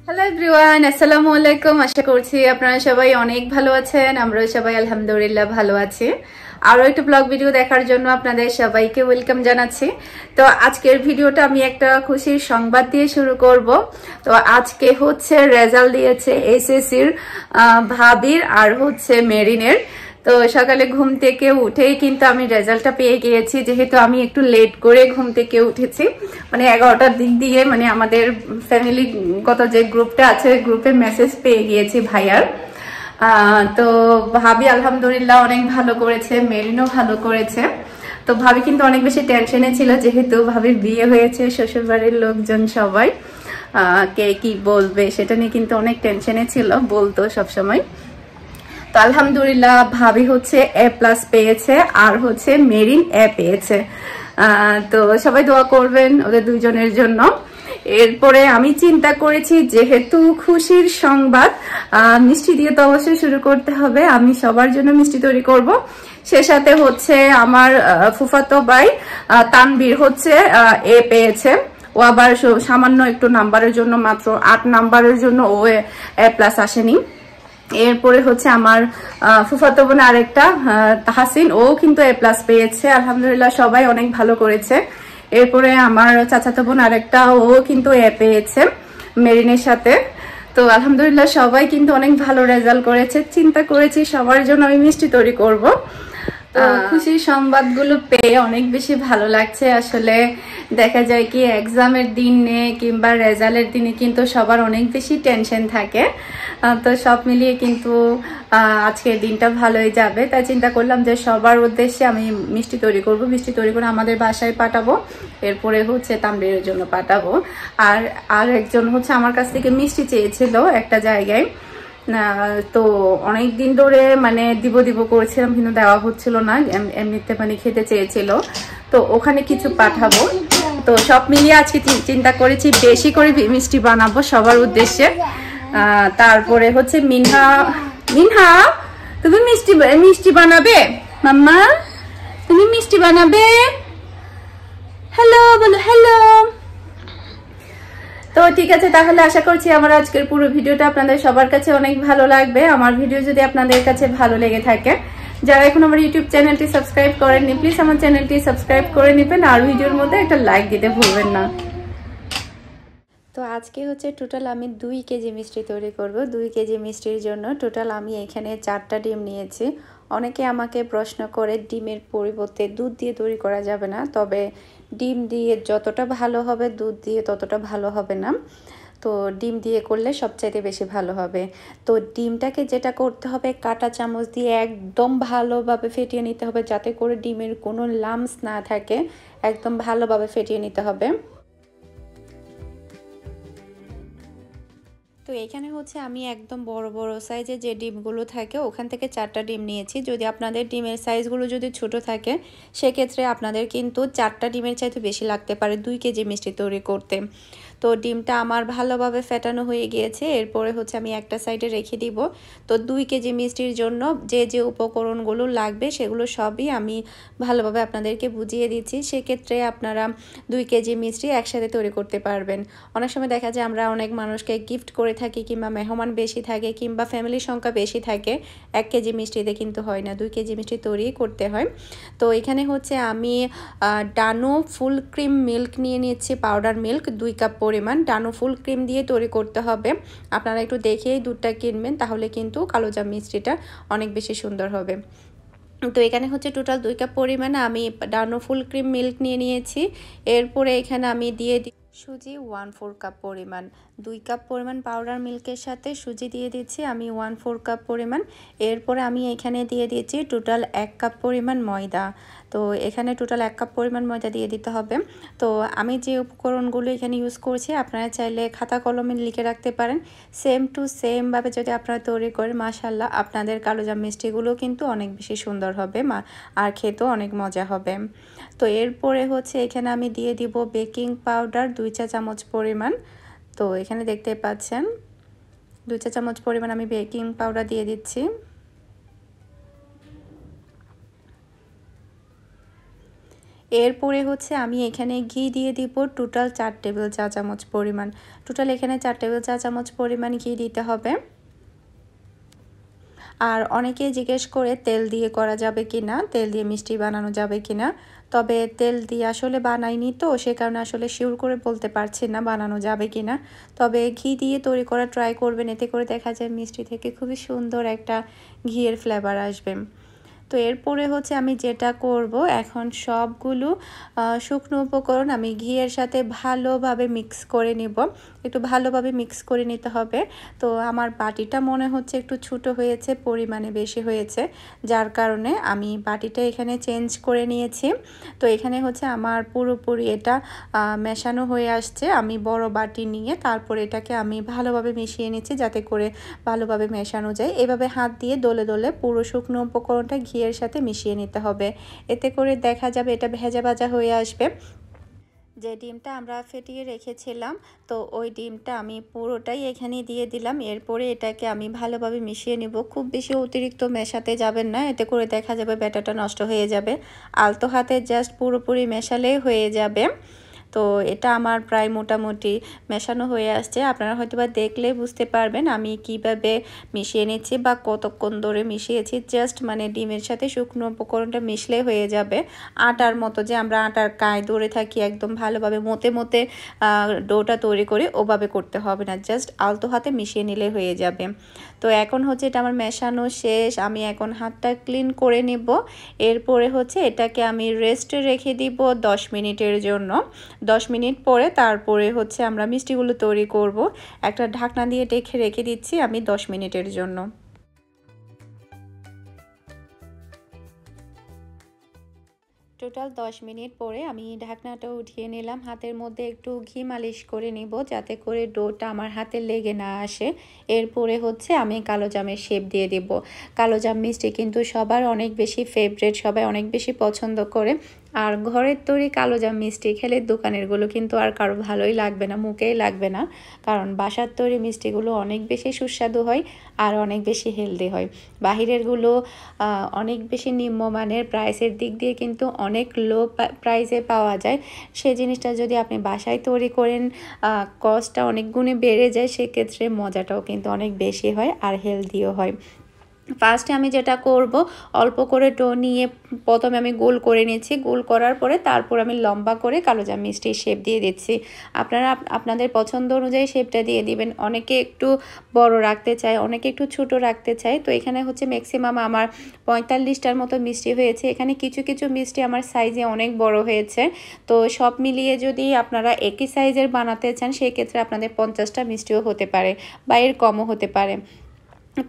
Hello everyone, আসসালামু আলাইকুম। আশা করছি আপনারা সবাই অনেক ভালো আছেন। আমরাও সবাই আলহামদুলিল্লাহ ভালো আছি। আরও একটা ব্লগ ভিডিও দেখার জন্য আপনাদের সবাইকে ওয়েলকাম জানাচ্ছি। তো আজকের ভিডিওটা আমি একটা খুশির সংবাদ দিয়ে শুরু করব। তো আজকে হচ্ছে রেজাল্ট দিয়েছে এসএসসির ভাবির আর হচ্ছে মেরিনের। তো সকালে ঘুম থেকে উঠেই কিন্তু আমি রেজাল্টটা পেয়ে গিয়েছি, যেহেতু আমি একটু লেট করে ঘুম থেকে উঠেছি, মানে 11টার দিক দিয়ে, মানে আমাদের ফ্যামিলিগত যে গ্রুপটা আছে গ্রুপে মেসেজ পেয়ে গিয়েছি ভাইয়ার। তো ভাবি আলহামদুলিল্লাহ অনেক ভালো করেছে, মেরিনও ভালো করেছে। তো ভাবি কিন্তু অনেক বেশি টেনশনে ছিল, যেহেতু ভাবির বিয়ে হয়েছে, শ্বশুরবাড়ির লোকজন সবাই কে কি বলবে সেটা নিয়ে কিন্তু অনেক টেনশনে ছিল, বলতো সবসময়। তো আলহামদুলিল্লাহ ভাবি হচ্ছে A+ পেয়েছে আর হচ্ছে মেরিন A পেয়েছে। তো সবাই দোয়া করবেন ওদের দুইজনের জন্য। এরপরে আমি চিন্তা করেছি, যেহেতু খুশির সংবাদ, মিষ্টি দিয়ে তো অবশ্যই শুরু করতে হবে। আমি সবার জন্য মিষ্টি তৈরি করব। সে সাথে হচ্ছে আমার ফুফাতো ভাই তানবীর হচ্ছে A পেয়েছে। ও আবার সামান্য একটু নাম্বারের জন্য, মাত্র 8 নাম্বারের জন্য ও A+ আসেনি। এরপরে হচ্ছে আমার ফুফাতো বোন আরেকটা তাহসিন, ও কিন্তু A+ পেয়েছে। আলহামদুলিল্লাহ সবাই অনেক ভালো করেছে। এরপরে আমার চাচাতো বোন আরেকটা, ও কিন্তু A পেয়েছে মেরিনের সাথে। তো আলহামদুলিল্লাহ সবাই কিন্তু অনেক ভালো রেজাল্ট করেছে। চিন্তা করেছি সবার জন্য আমি মিষ্টি তৈরি করব। তো খুশির সংবাদগুলো পেয়ে অনেক বেশি ভালো লাগছে। আসলে দেখা যায় কি, এক্সামের দিনে কিংবা রেজাল্টের দিনে কিন্তু সবার অনেক বেশি টেনশন থাকে। তো সব মিলিয়ে কিন্তু আজকের দিনটা ভালোই যাবে। তাই চিন্তা করলাম যে সবার উদ্দেশ্যে আমি মিষ্টি তৈরি করব। মিষ্টি তৈরি করে আমাদের বাসায় পাঠাবো, এরপরে হচ্ছে তানবীরের জন্য পাঠাবো। আর একজন হচ্ছে আমার কাছ থেকে মিষ্টি চেয়েছিল একটা জায়গায়। তো অনেক দিন ধরে মানে দিব দিব করেছিলাম, কিন্তু দেওয়া হচ্ছিল না, এমনিতে মানে খেতে চেয়েছিল। তো ওখানে কিছু পাঠাবো। তো সব মিলিয়ে আজকে চিন্তা করেছি বেশি করে মিষ্টি বানাবো সবার উদ্দেশ্যে। তারপরে হচ্ছে মিনহা, মিনহা তুমি মিষ্টি বানাবে? মাম্মা তুমি মিষ্টি বানাবে? হ্যালো বলো, হ্যালো। তো ঠিক আছে, তাহলে আশা করছি আমার আজকের পুরো ভিডিওটা আপনাদের সবার কাছে অনেক ভালো লাগবে। আমার ভিডিও যদি আপনাদের কাছে ভালো লেগে থাকে, যারা এখন আমার ইউটিউব চ্যানেলটি সাবস্ক্রাইব করেননি, প্লিজ আমার চ্যানেলটি সাবস্ক্রাইব করে নেবেন, আর ভিডিওর মধ্যে একটা লাইক দিতে ভুলবেন না। তো আজকে হচ্ছে টোটাল আমি 2 কেজি মিষ্টি তৈরি করব। 2 কেজি মিষ্টির জন্য টোটাল আমি এখানে 4টা ডিম নিয়েছি। অনেকে আমাকে প্রশ্ন করে ডিমের পরিবর্তে দুধ দিয়ে তৈরি করা যাবে না, তবে ডিম দিয়ে যতটা ভালো হবে দুধ দিয়ে ততটা ভালো হবে না। তো ডিম দিয়ে করলে সবচাইতে বেশি ভালো হবে। তো ডিমটাকে যেটা করতে হবে, কাঁটা চামচ দিয়ে একদম ভালোভাবে ফেটিয়ে নিতে হবে, যাতে করে ডিমের কোনো লাম্পস না থাকে। একদম ভালোভাবে ফেটিয়ে নিতে হবে। তো এখানে হচ্ছে আমি একদম বড় বড় সাইজে যে ডিমগুলো থাকে ওখান থেকে 4টা ডিম নিয়েছি। যদি আপনাদের ডিমের সাইজগুলো যদি ছোট থাকে, সেক্ষেত্রে আপনাদের কিন্তু 4টা ডিমের চাইতে বেশি লাগতে পারে 2 কেজি মিষ্টি তৈরি করতে। তো ডিমটা আমার ভালোভাবে ফেটানো হয়ে গিয়েছে। এরপরে হচ্ছে আমি একটা সাইডে রেখে দিব। তো 2 কেজি মিষ্টির জন্য যে যে উপকরণগুলো লাগবে সেগুলো সবই আমি ভালোভাবে আপনাদেরকে বুঝিয়ে দিচ্ছি। সেক্ষেত্রে আপনারা 2 কেজি মিষ্টি একসাথে তৈরি করতে পারবেন। অনেক সময় দেখা যায় আমরা অনেক মানুষকে গিফট করে থাকি, কিংবা মেহমান বেশি থাকে, কিংবা ফ্যামিলির সংখ্যা বেশি থাকে, 1 কেজি মিষ্টিতে কিন্তু হয় না, 2 কেজি মিষ্টি তৈরি করতে হয়। তো এখানে হচ্ছে আমি ডানো ফুল ক্রিম মিল্ক নিয়ে নিচ্ছি, পাউডার মিল্ক 2 কাপ পরিমাণ। ডানো ফুল ক্রিম দিয়ে তৈরি করতে হবে। আপনারা একটু দেখেই দুধটা কিনবেন, তাহলে কিন্তু কালোজাম মিষ্টিটা অনেক বেশি সুন্দর হবে। তো এখানে হচ্ছে টোটাল 2 কাপ পরিমাণে আমি ডানো ফুল ক্রিম মিল্ক নিয়ে নিয়েছি। এরপরে এখানে আমি দিয়ে সুজি 1/4 কাপ পরিমাণ। 2 কাপ পরিমাণ পাউডার মিল্কের সাথে সুজি দিয়ে দিচ্ছি আমি 1/4 কাপ পরিমাণ। এরপরে আমি এখানে দিয়ে দিচ্ছি টোটাল 1 কাপ পরিমাণ ময়দা। তো এখানে টোটাল 1 কাপ পরিমাণ ময়দা দিয়ে দিতে হবে। তো আমি যে উপকরণগুলো এখানে ইউজ করছি, আপনারা চাইলে খাতা কলমে লিখে রাখতে পারেন। সেম টু সেম ভাবে যদি আপনারা তৈরি করেন, মাশাআল্লাহ আপনাদের কালোজাম মিষ্টিগুলো কিন্তু অনেক বেশি সুন্দর হবে, আর খেতেও অনেক মজা হবে। তো এরপরে হচ্ছে এখানে আমি দিয়ে দিব বেকিং পাউডার 2 চা চামচ পরিমাণ। তো এখানে দেখতে পাচ্ছেন 2 চা চামচ পরিমাণ আমি বেকিং পাউডার দিয়ে দিচ্ছি। এরপরে হচ্ছে আমি এখানে ঘি দিয়ে দিব টোটাল 4 টেবিল চা চামচ পরিমাণ। টোটাল এখানে 4 টেবিল চা চামচ পরিমাণ ঘি দিতে হবে। আর অনেকে জিজ্ঞেস করে তেল দিয়ে করা যাবে কিনা, তেল দিয়ে মিষ্টি বানানো যাবে কিনা। তবে তেল দিয়ে আসলে বানাইনি তো, সে কারণে আসলে শিওর করে বলতে পারছি না বানানো যাবে কিনা। তবে ঘি দিয়ে তৈরি করা ট্রাই করবেন, এতে করে দেখা যায় মিষ্টি থেকে খুবই সুন্দর একটা ঘিয়ের ফ্লেভার আসবে। তো এরপরে হচ্ছে আমি যেটা করব, এখন সবগুলো শুকনো উপকরণ আমি ঘিয়ের সাথে ভালোভাবে মিক্স করে নিব। একটু ভালোভাবে মিক্স করে নিতে হবে। তো আমার বাটিটা মনে হচ্ছে একটু ছোট হয়েছে, পরিমাণে বেশি হয়েছে, যার কারণে আমি বাটিটা এখানে চেঞ্জ করে নিয়েছি। তো এখানে হচ্ছে আমার পুরোপুরি এটা মেশানো হয়ে আসছে। আমি বড় বাটি নিয়ে তারপর এটাকে আমি ভালোভাবে মিশিয়ে নিচ্ছি, যাতে করে ভালোভাবে মেশানো যায়। এভাবে হাত দিয়ে দলে দলে পুরো শুকনো উপকরণটা ঘিয়ের সাথে মিশিয়ে নিতে হবে। এতে করে দেখা যাবে এটা ভেজা ভাজা হয়ে আসবে। যে ডিমটা আমরা ফেটিয়ে রেখেছিলাম, তো ওই ডিমটা আমি পুরোটাই এখানে দিয়ে দিলাম। এরপরে এটাকে আমি ভালোভাবে মিশিয়ে নিব। খুব বেশি অতিরিক্ত মেশাতে যাবেন না, এতে করে দেখা যাবে ব্যাটারটা নষ্ট হয়ে যাবে। আলতো হাতে জাস্ট পুরোপুরি মেশালেই হয়ে যাবে। তো এটা আমার প্রায় মোটামুটি মেশানো হয়ে আসছে। আপনারা হয়তোবা দেখলে বুঝতে পারবেন আমি কিভাবে মিশিয়ে নিচ্ছি বা কতক্ষণ ধরে মিশিয়েছি। জাস্ট মানে ডিমের সাথে শুকনো উপকরণটা মিশলে হয়ে যাবে। আটার মতো, যে আমরা আটার কায় ধরে থাকি একদম ভালোভাবে মতে মতে ডোটা তৈরি করে, ওভাবে করতে হবে না, জাস্ট আলতো হাতে মিশিয়ে নিলে হয়ে যাবে। তো এখন হচ্ছে এটা আমার মেশানো শেষ। আমি এখন হাতটা ক্লিন করে নিব। এরপরে হচ্ছে এটাকে আমি রেস্টে রেখে দিব 10 মিনিটের জন্য। 10 মিনিট পরে তারপরে হচ্ছে আমরা মিষ্টিগুলো তৈরি করব। একটা ঢাকনা দিয়ে ঢেকে রেখে দিচ্ছি আমি 10 মিনিটের জন্য। টোটাল 10 মিনিট পরে আমি ঢাকনাটা উঠিয়ে নিলাম। হাতের মধ্যে একটু ঘি মালিশ করে নিব, যাতে করে ডোটা আমার হাতে লেগে না আসে। এরপরে হচ্ছে আমি কালোজামের শেপ দিয়ে দেব। কালোজাম মিষ্টি কিন্তু সবার অনেক বেশি ফেভারিট, সবাই অনেক বেশি পছন্দ করে। আর ঘরের তৈরি কালোজাম মিষ্টি খেলে দোকানেরগুলো কিন্তু আর কারো ভালোই লাগবে না, মুখেই লাগবে না। কারণ বাসার তৈরি মিষ্টিগুলো অনেক বেশি সুস্বাদু হয় আর অনেক বেশি হেলদি হয়। বাহিরেরগুলো অনেক বেশি নিম্নমানের, প্রাইসের দিক দিয়ে কিন্তু অনেক লো প্রাইসে পাওয়া যায়। সেই জিনিসটা যদি আপনি বাসায় তৈরি করেন, কস্টটা অনেক গুণে বেড়ে যায়, সেক্ষেত্রে মজাটাও কিন্তু অনেক বেশি হয় আর হেলদিও হয়। ফার্স্টে আমি যেটা করব, অল্প করে ডো নিয়ে প্রথমে আমি গোল করে নিচ্ছি। গোল করার পরে তারপর আমি লম্বা করে কালোজাম মিষ্টির শেপ দিয়ে দিচ্ছি। আপনারা আপনাদের পছন্দ অনুযায়ী শেপটা দিয়ে দিবেন। অনেকে একটু বড় রাখতে চায়, অনেকে একটু ছোট রাখতে চায়। তো এখানে হচ্ছে ম্যাক্সিমাম আমার 45টার মতো মিষ্টি হয়েছে। এখানে কিছু কিছু মিষ্টি আমার সাইজে অনেক বড় হয়েছে। তো সব মিলিয়ে যদি আপনারা একই সাইজের বানাতে চান, সেক্ষেত্রে আপনাদের 50টা মিষ্টিও হতে পারে বা এর কমও হতে পারে।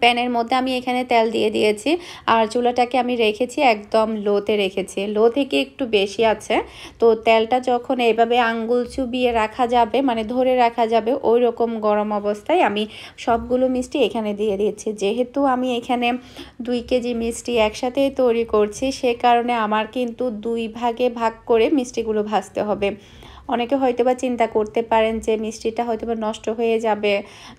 প্যানের মধ্যে আমি এখানে তেল দিয়ে দিয়েছি আর চুলাটাকে আমি রেখেছি একদম লোতে রেখেছি, লো থেকে একটু বেশি আছে। তো তেলটা যখন এইভাবে আঙ্গুল চুবিয়ে রাখা যাবে, মানে ধরে রাখা যাবে, ওই রকম গরম অবস্থায় আমি সবগুলো মিষ্টি এখানে দিয়ে দিয়েছি। যেহেতু আমি এখানে 2 কেজি মিষ্টি একসাথেই তৈরি করছি, সে কারণে আমার কিন্তু 2 ভাগে ভাগ করে মিষ্টিগুলো ভাজতে হবে। অনেকে হয়তোবা চিন্তা করতে পারেন যে মিষ্টিটা হয়তোবা নষ্ট হয়ে যাবে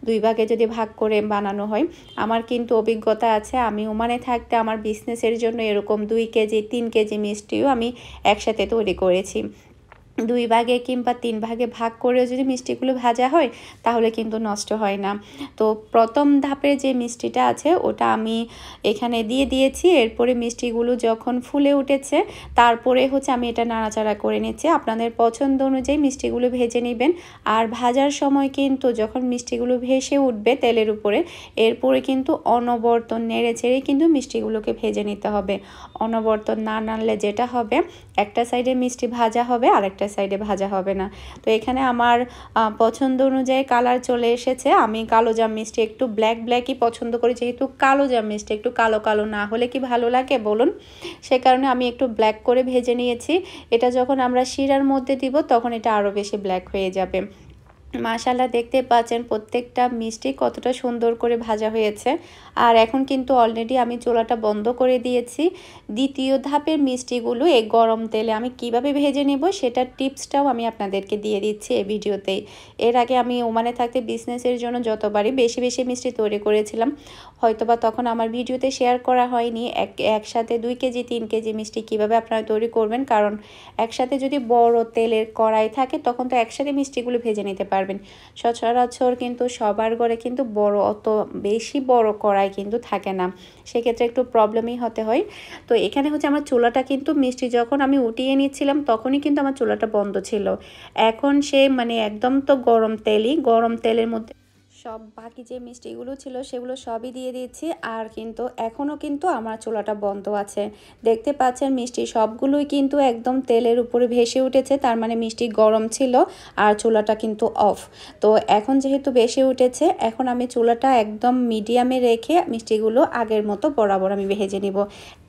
2 ভাগে যদি ভাগ করে বানানো হয়। আমার কিন্তু অভিজ্ঞতা আছে, আমি ওমানে থাকতে আমার বিজনেসের জন্য এরকম 2 কেজি 3 কেজি মিষ্টিও আমি একসাথে তৈরি করেছি। 2 ভাগে কিংবা 3 ভাগে ভাগ করেও যদি মিষ্টিগুলো ভাজা হয়, তাহলে কিন্তু নষ্ট হয় না। তো প্রথম ধাপের যে মিষ্টিটা আছে ওটা আমি এখানে দিয়ে দিয়েছি। এরপরে মিষ্টিগুলো যখন ফুলে উঠেছে, তারপরে হচ্ছে আমি এটা নাড়াচাড়া করে নিচ্ছি। আপনাদের পছন্দ অনুযায়ী মিষ্টিগুলো ভেজে নেবেন। আর ভাজার সময় কিন্তু যখন মিষ্টিগুলো ভেসে উঠবে তেলের উপরে, এরপরে কিন্তু অনবরত নেড়ে ছেড়ে কিন্তু মিষ্টিগুলোকে ভেজে নিতে হবে। অনবরত না নাড়লে যেটা হবে, একটা সাইডে মিষ্টি ভাজা হবে আর একটা সাইডে ভাজা হবে না। তো এখানে আমার পছন্দ অনুযায়ী কালার চলে এসেছে। আমি কালোজাম মিষ্টি একটু ব্ল্যাক ব্ল্যাকই পছন্দ করি, যেহেতু কালোজাম মিষ্টি একটু কালো কালো না হলে কি ভালো লাগে বলুন। সে কারণে আমি একটু ব্ল্যাক করে ভেজে নিয়েছি। এটা যখন আমরা শিরার মধ্যে দিব, তখন এটা আরও বেশি ব্ল্যাক হয়ে যাবে। মাশাআল্লাহ দেখতে পাচ্ছেন প্রত্যেকটা মিষ্টি কতটা সুন্দর করে ভাজা হয়েছে। আর এখন কিন্তু অলরেডি আমি চুলাটা বন্ধ করে দিয়েছি। দ্বিতীয় ধাপের মিষ্টিগুলো এই গরম তেলে আমি কিভাবে ভেজে নেব সেটার টিপসটাও আমি আপনাদেরকে দিয়ে দিচ্ছি এই ভিডিওতেই। এর আগে আমি ওমানে থাকতে বিজনেসের জন্য যতবারই বেশি বেশি মিষ্টি তৈরি করেছিলাম, হয়তোবা তখন আমার ভিডিওতে শেয়ার করা হয়নি একসাথে 2 কেজি 3 কেজি মিষ্টি কিভাবে আপনারা তৈরি করবেন। কারণ একসাথে যদি বড় তেলের কড়াই থাকে তখন তো একসাথে মিষ্টিগুলো ভেজে নিতে পারবেন। সচরাচর কিন্তু সবার ঘরে কিন্তু অত বেশি বড় কড়াই কিন্তু থাকে না, সেক্ষেত্রে একটু প্রবলেমই হতে হয়। তো এখানে হচ্ছে আমার চুলাটা কিন্তু মিষ্টি যখন আমি উঠিয়ে নিচ্ছিলাম তখনই কিন্তু আমার চুলাটা বন্ধ ছিল। এখন সে মানে একদম তো গরম তেলের মধ্যে সব বাকি যে মিষ্টিগুলো ছিল সেগুলো সবই দিয়ে দিয়েছি। আর কিন্তু এখনও কিন্তু আমার চুলাটা বন্ধ আছে। দেখতে পাচ্ছেন মিষ্টি সবগুলোই কিন্তু একদম তেলের উপরে ভেসে উঠেছে, তার মানে মিষ্টি গরম ছিল আর চুলাটা কিন্তু অফ। তো এখন যেহেতু ভেসে উঠেছে, এখন আমি চুলাটা একদম মিডিয়ামে রেখে মিষ্টিগুলো আগের মতো বরাবর আমি ভেজে নিব।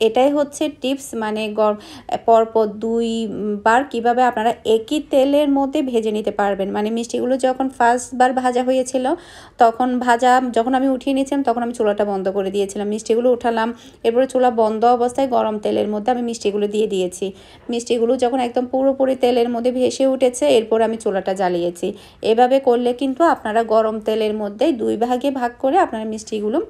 এটাই হচ্ছে টিপস, মানে পরপর 2 বার কীভাবে আপনারা একই তেলের মধ্যে ভেজে নিতে পারবেন। মানে মিষ্টিগুলো যখন ফার্স্টবার ভাজা হয়েছিল যখন আমি উঠিয়ে নিয়েছিলাম তখন আমি চুলাটা বন্ধ করে দিয়েছিলাম, মিষ্টিগুলো উঠালাম, এরপরে চুলা বন্ধ অবস্থায় গরম তেলের মধ্যে আমি মিষ্টিগুলো দিয়ে দিয়েছি। মিষ্টিগুলো যখন একদম পুরোপুরি তেলের মধ্যে ভেসে উঠেছে এরপর আমি চুলাটা জ্বালিয়েছি। এভাবে করলে কিন্তু আপনারা গরম তেলের মধ্যে 2 ভাগে ভাগ করে আপনারা মিষ্টিগুলো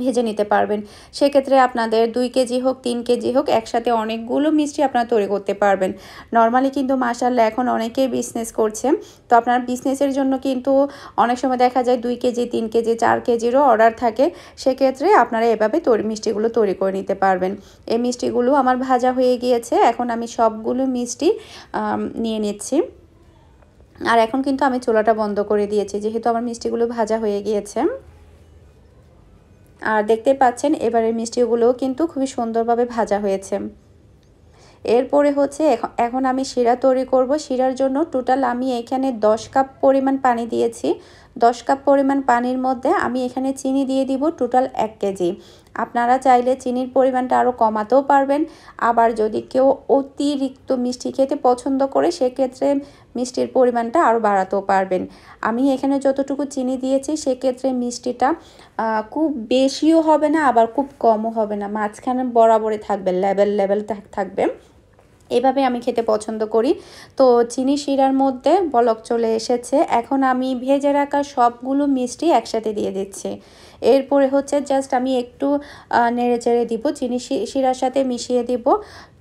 ভেজে নিতে পারবেন। সেক্ষেত্রে আপনাদের 2 কেজি হোক 3 কেজি হোক একসাথে অনেকগুলো মিষ্টি আপনারা তৈরি করতে পারবেন। নর্মালি কিন্তু মাশাআল্লাহ এখন অনেকেই বিজনেস করছে। তো আপনার বিজনেসের জন্য কিন্তু অনেক সময় দেখা যায় 2 কেজি 3 কেজি 4 কেজিরও অর্ডার থাকে। সেক্ষেত্রে আপনারা এভাবে মিষ্টিগুলো তৈরি করে নিতে পারবেন। এই মিষ্টিগুলো আমার ভাজা হয়ে গিয়েছে, এখন আমি সবগুলো মিষ্টি নিয়ে নিচ্ছি। আর এখন কিন্তু আমি চুলাটা বন্ধ করে দিয়েছি যেহেতু আমার মিষ্টিগুলো ভাজা হয়ে গিয়েছে। আর দেখতে পাচ্ছেন এবারের মিষ্টিগুলোও কিন্তু খুবই সুন্দরভাবে ভাজা হয়েছে। এরপরে হচ্ছে এখন আমি শিরা তৈরি করব। শিরার জন্য টোটাল আমি এখানে 10 কাপ পরিমাণ পানি দিয়েছি। 10 কাপ পরিমাণ পানির মধ্যে আমি এখানে চিনি দিয়ে দিব টোটাল 1 কেজি। আপনারা চাইলে চিনির পরিমাণটা আরও কমাতেও পারবেন, আবার যদি কেউ অতিরিক্ত মিষ্টি খেতে পছন্দ করে সেক্ষেত্রে মিষ্টির পরিমাণটা আরও বাড়াতেও পারবেন। আমি এখানে যতটুকু চিনি দিয়েছি সেক্ষেত্রে মিষ্টিটা খুব বেশিও হবে না আবার খুব কমও হবে না, মাঝখানে বরাবরই থাকবে, লেভেল থাকবে। এভাবে আমি খেতে পছন্দ করি। তো চিনি শিরার মধ্যে বলক চলে এসেছে, এখন আমি ভেজে রাখা সবগুলো মিষ্টি একসাথে দিয়ে দিচ্ছি। এরপরে হচ্ছে জাস্ট আমি একটু নেড়ে চেড়ে দিব, চিনি শিরার সাথে মিশিয়ে দিব।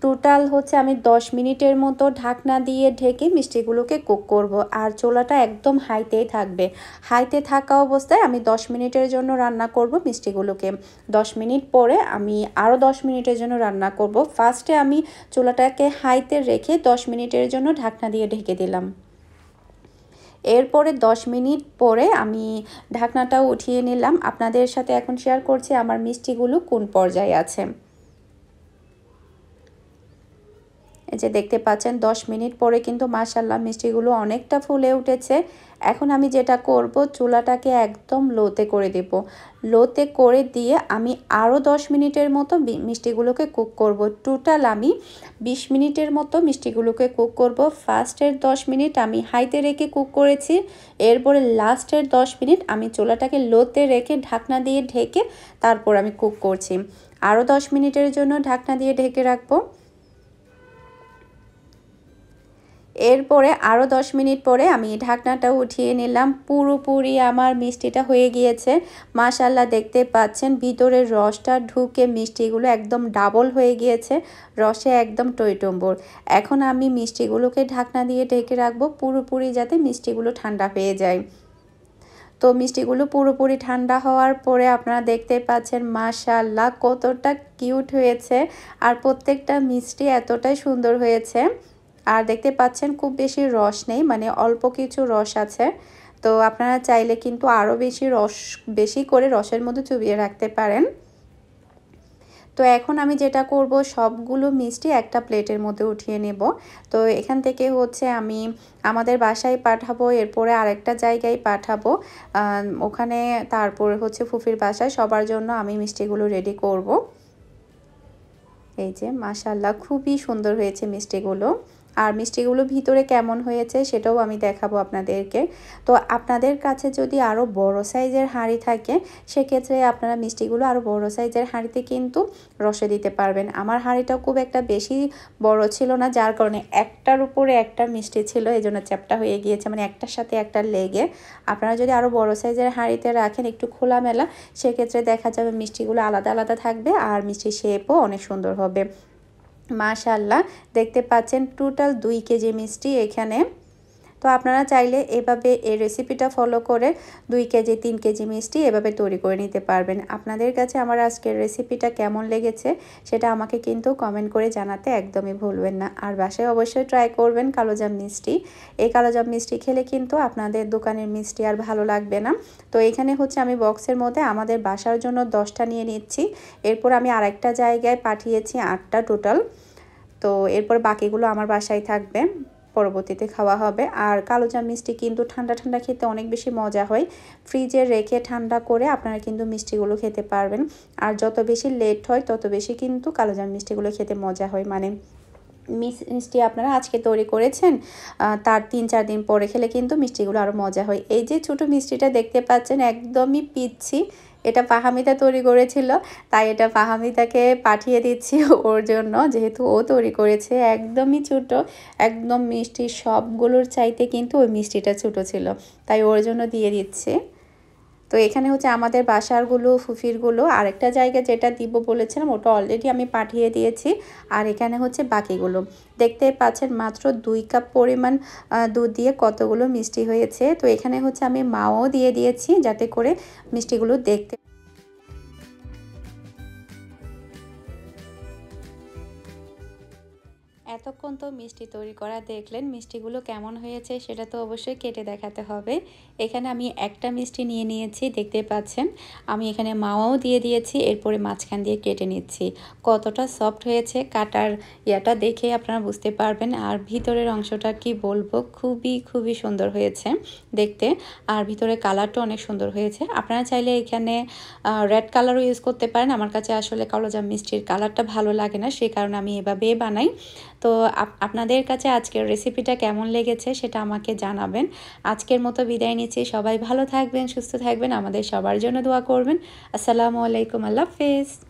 টোটাল হচ্ছে আমি 10 মিনিটের মতো ঢাকনা দিয়ে ঢেকে মিষ্টিগুলোকে কুক করব। আর চুলাটা একদম হাইতেই থাকবে। হাইতে থাকা অবস্থায় আমি 10 মিনিটের জন্য রান্না করব মিষ্টিগুলোকে। 10 মিনিট পরে আমি আরও 10 মিনিটের জন্য রান্না করব। ফার্স্টে আমি চুলাটাকে হাইতে রেখে 10 মিনিটের জন্য ঢাকনা দিয়ে ঢেকে দিলাম। এরপরে 10 মিনিট পরে আমি ঢাকনাটাও উঠিয়ে নিলাম। আপনাদের সাথে এখন শেয়ার করছি আমার মিষ্টিগুলো কোন পর্যায়ে আছে। এই যে দেখতে পাচ্ছেন 10 মিনিট পরে কিন্তু মাশাআল্লাহ মিষ্টিগুলো অনেকটা ফুলে উঠেছে। এখন আমি যেটা করব চুলাটাকে একদম লোতে করে দেব। লোতে করে দিয়ে আমি আরও 10 মিনিটের মতো মিষ্টিগুলোকে কুক করব। টোটাল আমি 20 মিনিটের মতো মিষ্টিগুলোকে কুক করব। ফার্স্টের 10 মিনিট আমি হাইতে রেখে কুক করেছি, এরপরে লাস্টের 10 মিনিট আমি চুলাটাকে লোতে রেখে ঢাকনা দিয়ে ঢেকে তারপর আমি কুক করছি। আরও 10 মিনিটের জন্য ঢাকনা দিয়ে ঢেকে রাখবো। এরপরে আরও 10 মিনিট পরে আমি ঢাকনাটা উঠিয়ে নিলাম। পুরোপুরি আমার মিষ্টিটা হয়ে গিয়েছে। মাশাআল্লাহ দেখতে পাচ্ছেন ভিতরের রসটা ঢুকে মিষ্টিগুলো একদম ডাবল হয়ে গিয়েছে, রসে একদম টইটম্বুর। এখন আমি মিষ্টিগুলোকে ঢাকনা দিয়ে ঢেকে রাখবো পুরোপুরি যাতে মিষ্টিগুলো ঠান্ডা হয়ে যায়। তো মিষ্টিগুলো পুরোপুরি ঠান্ডা হওয়ার পরে আপনারা দেখতে পাচ্ছেন মাশাআল্লাহ কতটা কিউট হয়েছে, আর প্রত্যেকটা মিষ্টি এতটাই সুন্দর হয়েছে। আর দেখতে পাচ্ছেন খুব বেশি রস নেই, মানে অল্প কিছু রস আছে। তো আপনারা চাইলে কিন্তু আরও বেশি করে রসের মধ্যে চুবিয়ে রাখতে পারেন। তো এখন আমি যেটা করব সবগুলো মিষ্টি একটা প্লেটের মধ্যে উঠিয়ে নেব। তো এখান থেকে হচ্ছে আমি আমাদের বাসায় পাঠাবো, এরপরে আরেকটা জায়গায় পাঠাবো, ওখানে তারপরে হচ্ছে ফুফির বাসায় সবার জন্য আমি মিষ্টিগুলো রেডি করব। এই যে মাশাআল্লাহ খুবই সুন্দর হয়েছে মিষ্টিগুলো। আর মিষ্টিগুলো ভিতরে কেমন হয়েছে সেটাও আমি দেখাবো আপনাদেরকে। তো আপনাদের কাছে যদি আরও বড় সাইজের হাঁড়ি থাকে সেক্ষেত্রে আপনারা মিষ্টিগুলো আরও বড় সাইজের হাঁড়িতে কিন্তু রসে দিতে পারবেন। আমার হাঁড়িটাও খুব একটা বেশি বড় ছিল না, যার কারণে একটার উপরে একটা মিষ্টি ছিল, এই জন্য চ্যাপটা হয়ে গিয়েছে, মানে একটার সাথে একটা লেগে। আপনারা যদি আরও বড় সাইজের হাঁড়িতে রাখেন একটু খোলামেলা, সেক্ষেত্রে দেখা যাবে মিষ্টিগুলো আলাদা আলাদা থাকবে আর মিষ্টির শেপও অনেক সুন্দর হবে। মাশাআল্লাহ, দেখতে পাচ্ছেন টোটাল 2 কেজি মিষ্টি এখানে। তো আপনারা চাইলে এভাবে এই রেসিপিটা ফলো করে 2 কেজি 3 কেজি মিষ্টি এভাবে তৈরি করে নিতে পারবেন। আপনাদের কাছে আমার আজকের রেসিপিটা কেমন লেগেছে সেটা আমাকে কিন্তু কমেন্ট করে জানাতে একদমই ভুলবেন না। আর বাসায় অবশ্যই ট্রাই করবেন কালোজাম মিষ্টি। এই কালোজাম মিষ্টি খেলে কিন্তু আপনাদের দোকানের মিষ্টি আর ভালো লাগবে না। তো এখানে হচ্ছে আমি বক্সের মধ্যে আমাদের বাসার জন্য 10টা নিয়ে নিচ্ছি। এরপর আমি আরেকটা জায়গায় পাঠিয়েছি 8টা টোটাল। তো এরপর বাকিগুলো আমার বাসায় থাকবে, পরবর্তীতে খাওয়া হবে। আর কালোজাম মিষ্টি কিন্তু ঠান্ডা ঠান্ডা খেতে অনেক বেশি মজা হয়। ফ্রিজে রেখে ঠান্ডা করে আপনারা কিন্তু মিষ্টিগুলো খেতে পারবেন। আর যত বেশি লেট হয় তত বেশি কিন্তু কালোজাম মিষ্টিগুলো খেতে মজা হয়। মানে মিষ্টি আপনারা আজকে তৈরি করেছেন, তার 3-4 দিন পরে খেলে কিন্তু মিষ্টিগুলো আরও মজা হয়। এই যে ছোটো মিষ্টিটা দেখতে পাচ্ছেন একদমই পিচ্ছি, এটা ফাহামিদা তৈরি করেছিল, তাই এটা ফাহামিদাকে পাঠিয়ে দিচ্ছি ওর জন্য, যেহেতু ও তৈরি করেছে। একদমই ছোটো, একদম মিষ্টি সবগুলোর চাইতে কিন্তু ওই মিষ্টিটা ছোটো ছিল, তাই ওর জন্য দিয়ে দিচ্ছে। তো এখানে হচ্ছে আমাদের বাসারগুলো ফুফিরগুলো, আরেকটা জায়গায় যেটা দিব বলেছিলাম ওটা অলরেডি আমি পাঠিয়ে দিয়েছি। আর এখানে হচ্ছে বাকিগুলো দেখতে পাচ্ছেন মাত্র 2 কাপ পরিমাণ দুধ দিয়ে কতগুলো মিষ্টি হয়েছে। তো এখানে হচ্ছে আমি মাও দিয়ে দিয়েছি যাতে করে মিষ্টিগুলো দেখতে। এতক্ষণ তো মিষ্টি তৈরি করা দেখলেন, মিষ্টিগুলো কেমন হয়েছে সেটা তো অবশ্যই কেটে দেখাতে হবে। এখানে আমি একটা মিষ্টি নিয়ে নিয়েছি, দেখতে পাচ্ছেন আমি এখানে মাওয়াও দিয়ে দিয়েছি, এরপরে মাঝখান দিয়ে কেটে নিচ্ছি। কতটা সফট হয়েছে কাটার ইয়াটা দেখে আপনারা বুঝতে পারবেন। আর ভিতরের অংশটা কি বলবো, খুবই সুন্দর হয়েছে দেখতে। আর ভিতরে কালারটা অনেক সুন্দর হয়েছে। আপনারা চাইলে এখানে রেড কালারও ইউজ করতে পারেন। আমার কাছে আসলে কালোজাম মিষ্টির কালারটা ভালো লাগে না, সেই কারণে আমি এভাবেই বানাই। তো আপনাদের কাছে আজকের রেসিপিটা কেমন লেগেছে সেটা আমাকে জানাবেন। আজকের মতো বিদায় নিচ্ছি, সবাই ভালো থাকবেন, সুস্থ থাকবেন, আমাদের সবার জন্য দোয়া করবেন। আসসালামু আলাইকুম, আল্লাহ হাফেজ।